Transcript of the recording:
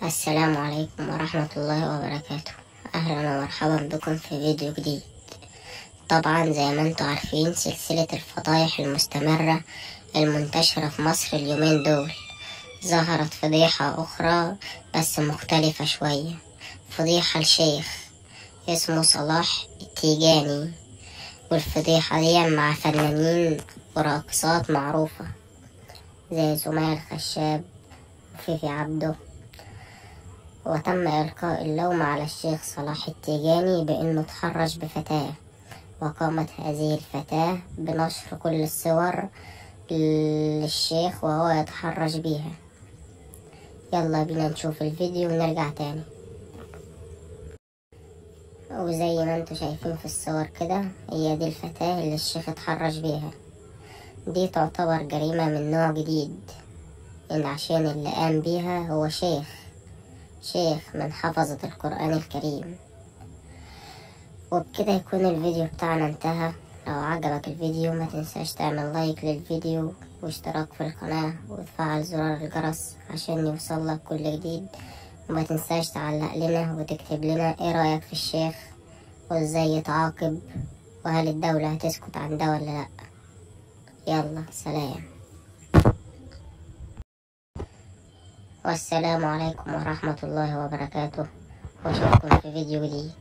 السلام عليكم ورحمة الله وبركاته. أهلا ومرحبا بكم في فيديو جديد. طبعا زي ما انتم عارفين سلسلة الفضايح المستمرة المنتشرة في مصر اليومين دول، ظهرت فضيحة أخرى بس مختلفة شوية. فضيحة لشيخ اسمه صلاح التيجاني، والفضيحة دي مع فنانين وراقصات معروفة زي سمية الخشاب وفيفي عبده. وتم إلقاء اللوم على الشيخ صلاح التيجاني بأنه تحرش بفتاة، وقامت هذه الفتاة بنشر كل الصور للشيخ وهو يتحرش بيها. يلا بينا نشوف الفيديو ونرجع تاني. وزي ما انتوا شايفين في الصور كده، هي دي الفتاة اللي الشيخ اتحرش بيها. دي تعتبر جريمة من نوع جديد، إن عشان اللي قام بيها هو شيخ من حفظة القرآن الكريم. وبكده يكون الفيديو بتاعنا انتهى. لو عجبك الفيديو ما تنساش تعمل لايك للفيديو واشتراك في القناة وتفعل زرار الجرس عشان يوصلك كل جديد. وما تنساش تعلق لنا وتكتب لنا ايه رأيك في الشيخ وازاي يتعاقب، وهل الدولة هتسكت عن ده ولا لأ. يلا سلام، والسلام عليكم ورحمة الله وبركاته، واشوفكم في فيديو جديد.